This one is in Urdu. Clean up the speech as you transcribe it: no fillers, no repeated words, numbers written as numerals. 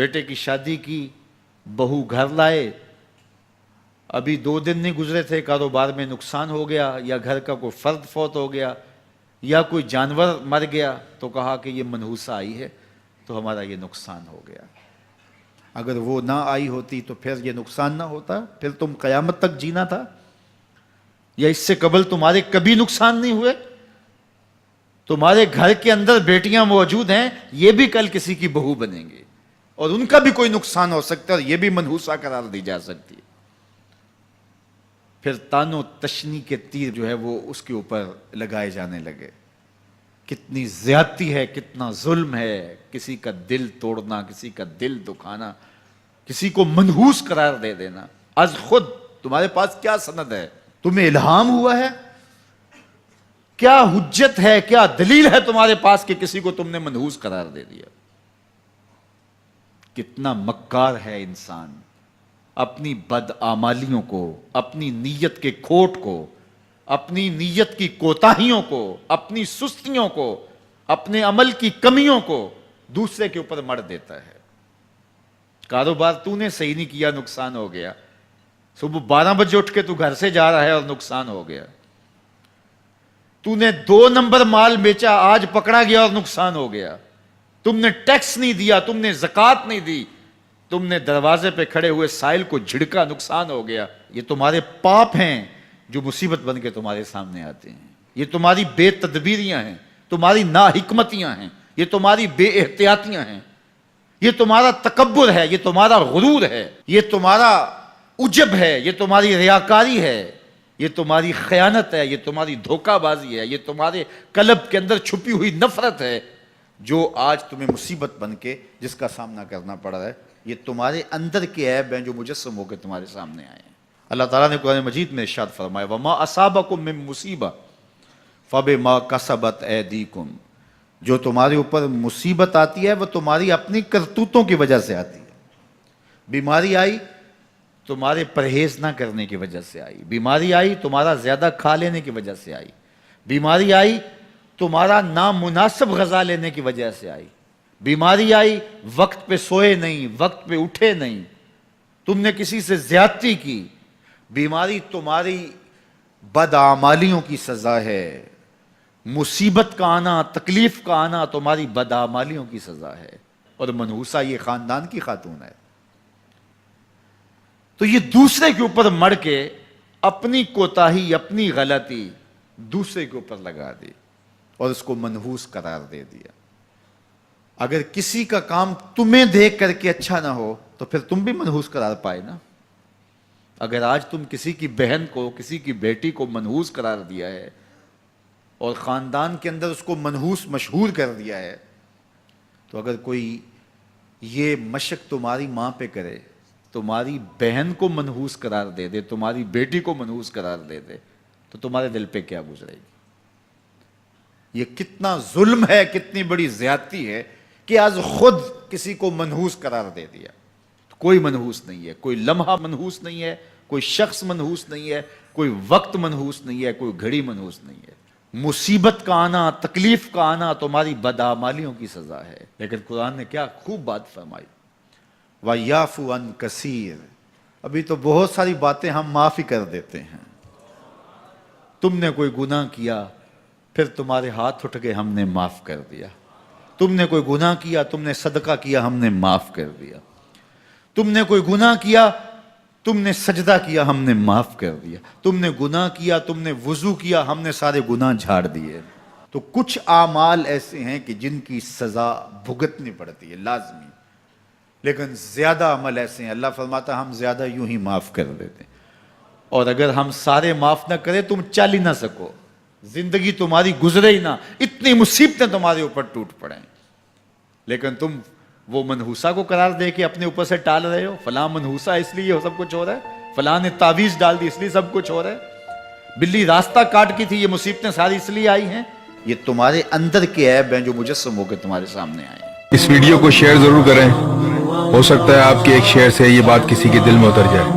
بیٹے کی شادی کی, بہو گھر لائے, ابھی 2 دن نہیں گزرے تھے کاروبار میں نقصان ہو گیا, یا گھر کا کوئی فرد فوت ہو گیا, یا کوئی جانور مر گیا, تو کہا کہ یہ منحوسہ آئی ہے تو ہمارا یہ نقصان ہو گیا. اگر وہ نہ آئی ہوتی تو پھر یہ نقصان نہ ہوتا, پھر تم قیامت تک جینا تھا, یا اس سے قبل تمہارے کبھی نقصان نہیں ہوئے. تمہارے گھر کے اندر بیٹیاں موجود ہیں, یہ بھی کل کسی کی بہو بنیں گے, اور ان کا بھی کوئی نقصان ہو سکتا ہے, اور یہ بھی منحوسہ قرار دی جا سکتی ہے. پھر تانو تشنی کے تیر جو ہے وہ اس کے اوپر لگائے جانے لگے. کتنی زیادتی ہے, کتنا ظلم ہے, کسی کا دل توڑنا, کسی کا دل دکھانا, کسی کو منحوس قرار دے دینا. از خود تمہارے پاس کیا سند ہے؟ تمہیں الہام ہوا ہے؟ کیا حجت ہے, کیا دلیل ہے تمہارے پاس کہ کسی کو تم نے منحوس قرار دے دیا؟ کتنا مکار ہے انسان, اپنی بدعمالیوں کو, اپنی نیت کے کھوٹ کو, اپنی نیت کی کوتاہیوں کو, اپنی سستیوں کو, اپنے عمل کی کمیوں کو دوسرے کے اوپر مڑ دیتا ہے. کاروبار تو نے صحیح نہیں کیا, نقصان ہو گیا. صبح 12 بجے اٹھ کے تو گھر سے جا رہا ہے اور نقصان ہو گیا. تو نے 2 نمبر مال بیچا, آج پکڑا گیا اور نقصان ہو گیا. تم نے ٹیکس نہیں دیا, تم نے زکوٰۃ نہیں دی, تم نے دروازے پہ کھڑے ہوئے سائل کو جھڑکا, نقصان ہو گیا. یہ تمہارے پاپ ہیں جو مصیبت بن کے تمہارے سامنے آتے ہیں. یہ تمہاری بے تدبیریاں ہیں, تمہاری ناحکمتیاں ہیں, یہ تمہاری بے احتیاطیاں ہیں, یہ تمہارا تکبر ہے, یہ تمہارا غرور ہے, یہ تمہارا عجب ہے, یہ تمہاری ریاکاری ہے, یہ تمہاری خیانت ہے, یہ تمہاری دھوکہ بازی ہے, یہ تمہارے قلب کے اندر چھپی ہوئی نفرت ہے جو آج تمہیں مصیبت بن کے جس کا سامنا کرنا پڑ رہا ہے. یہ تمہارے اندر کے عیب ہیں جو مجسم ہو کے تمہارے سامنے آئے ہیں. اللہ تعالیٰ نے قرآن مجید میں ارشاد فرمایا وَمَا أَصَابَكُم مِّن مُّصِيبَةٍ فَبِمَا كَسَبَتْ أَيْدِيكُمْ, جو تمہارے اوپر مصیبت آتی ہے وہ تمہاری اپنی کرتوتوں کی وجہ سے آتی ہے. بیماری آئی تمہارے پرہیز نہ کرنے کی وجہ سے آئی, بیماری آئی تمہارا زیادہ کھا لینے کی وجہ سے آئی, بیماری آئی تمہارا نامناسب غذا لینے کی وجہ سے آئی, بیماری آئی وقت پہ سوئے نہیں, وقت پہ اٹھے نہیں, تم نے کسی سے زیادتی کی. بیماری تمہاری بدعمالیوں کی سزا ہے. مصیبت کا آنا, تکلیف کا آنا تمہاری بدعمالیوں کی سزا ہے. اور منحوسہ یہ خاندان کی خاتون ہے. تو یہ دوسرے کے اوپر مڑ کے اپنی کوتاہی, اپنی غلطی دوسرے کے اوپر لگا دی اور اس کو منحوس قرار دے دیا. اگر کسی کا کام تمہیں دیکھ کر کے اچھا نہ ہو تو پھر تم بھی منحوس قرار پائے نا. اگر آج تم کسی کی بہن کو, کسی کی بیٹی کو منحوس قرار دیا ہے اور خاندان کے اندر اس کو منحوس مشہور کر دیا ہے, تو اگر کوئی یہ مشق تمہاری ماں پہ کرے, تمہاری بہن کو منحوس قرار دے دے, تمہاری بیٹی کو منحوس قرار دے دے, تو تمہارے دل پہ کیا گزرے گی؟ یہ کتنا ظلم ہے, کتنی بڑی زیادتی ہے کہ آج خود کسی کو منحوس قرار دے دیا. کوئی منحوس نہیں ہے, کوئی لمحہ منحوس نہیں ہے, کوئی شخص منحوس نہیں ہے, کوئی وقت منحوس نہیں ہے, کوئی گھڑی منحوس نہیں ہے. مصیبت کا آنا, تکلیف کا آنا تمہاری بدعمالیوں کی سزا ہے. لیکن قرآن نے کیا خوب بات فرمائی, وَيَعْفُو عَنْ كَثِيرٍ, ابھی تو بہت ساری باتیں ہم معاف ہی کر دیتے ہیں. تم نے کوئی گناہ کیا, پھر تمہارے ہاتھ اٹھ کے ہم نے معاف کر دیا. تم نے کوئی گناہ کیا, تم نے صدقہ کیا, ہم نے معاف کر دیا. تم نے کوئی گناہ کیا, تم نے سجدہ کیا, ہم نے معاف کر دیا. تم نے گناہ کیا, تم نے وضو کیا, ہم نے سارے گناہ جھاڑ دیے. تو کچھ اعمال ایسے ہیں کہ جن کی سزا بھگتنی پڑتی ہے لازمی, لیکن زیادہ عمل ایسے ہیں اللہ فرماتا ہم زیادہ یوں ہی معاف کر دیتے ہیں. اور اگر ہم سارے معاف نہ کریں تم چل ہی نہ سکو, زندگی تمہاری گزرے ہی نہ, اتنی مصیبتیں تمہارے اوپر ٹوٹ پڑیں. لیکن تم وہ منحوسہ کو قرار دے کے اپنے اوپر سے ٹال رہے ہو, فلاں منحوسہ اس لیے سب کچھ ہو رہا ہے, فلاں نے تعویذ ڈال دی اس لیے سب کچھ ہو رہا ہے, بلی راستہ کاٹ کی تھی, یہ مصیبتیں ساری اس لیے آئی ہیں. یہ تمہارے اندر کے عیب ہیں جو مجسم ہو کے تمہارے سامنے آئے ہیں. اس ویڈیو کو شیئر ضرور کریں, ہو سکتا ہے آپ کے ایک شیئر سے یہ بات کسی کے دل میں اتر جائے.